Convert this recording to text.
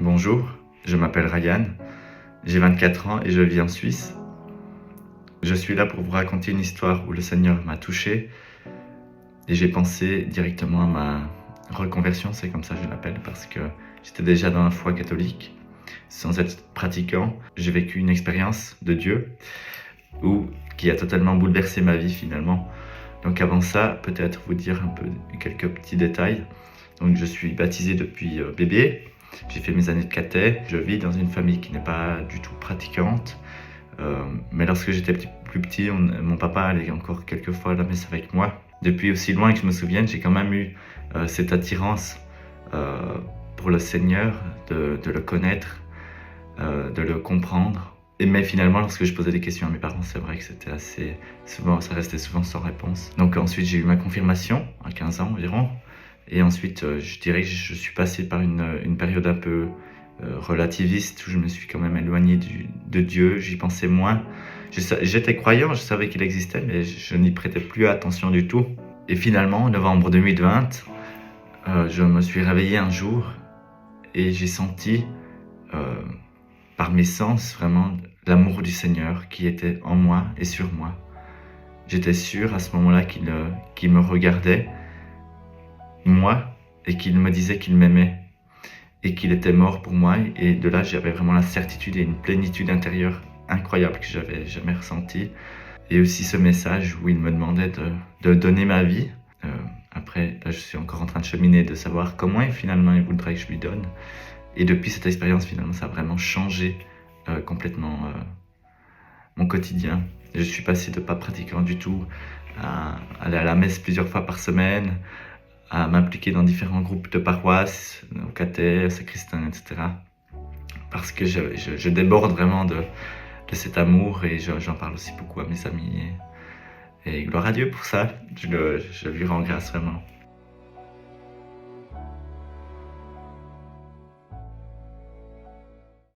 Bonjour, je m'appelle Ryan, j'ai 24 ans et je vis en Suisse. Je suis là pour vous raconter une histoire où le Seigneur m'a touché et j'ai pensé directement à ma reconversion, c'est comme ça que je l'appelle, parce que j'étais déjà dans la foi catholique. Sans être pratiquant, j'ai vécu une expérience de Dieu qui a totalement bouleversé ma vie finalement. Donc avant ça, peut-être vous dire un peu quelques petits détails. Donc je suis baptisé depuis bébé, j'ai fait mes années de caté, je vis dans une famille qui n'est pas du tout pratiquante. Mais lorsque j'étais plus petit, mon papa allait encore quelques fois à la messe avec moi. Depuis aussi loin que je me souvienne, j'ai quand même eu cette attirance pour le Seigneur, de le connaître, de le comprendre. Mais finalement, lorsque je posais des questions à mes parents, c'est vrai que c'était assez souvent, ça restait souvent sans réponse. Donc ensuite, j'ai eu ma confirmation à 15 ans environ. Et ensuite, je dirais que je suis passé par une période un peu relativiste où je me suis quand même éloigné de Dieu, j'y pensais moins. J'étais croyant, je savais qu'il existait, mais je n'y prêtais plus attention du tout. Et finalement, en novembre 2020, je me suis réveillé un jour et j'ai senti par mes sens vraiment l'amour du Seigneur qui était en moi et sur moi. J'étais sûr à ce moment-là qu'il me regardait, moi, et qu'il me disait qu'il m'aimait et qu'il était mort pour moi. Et de là, j'avais vraiment la certitude et une plénitude intérieure incroyable que j'avais jamais ressentie. Et aussi ce message où il me demandait de donner ma vie. Après, là, je suis encore en train de cheminer, de savoir comment finalement il voudrait que je lui donne. Et depuis cette expérience, finalement, ça a vraiment changé complètement mon quotidien. Je suis passé de pas pratiquant du tout à aller à la messe plusieurs fois par semaine, à m'impliquer dans différents groupes de paroisse, au caté, au sacristain, etc. Parce que je déborde vraiment de cet amour et j'en parle aussi beaucoup à mes amis. Et gloire à Dieu pour ça, je lui rends grâce vraiment.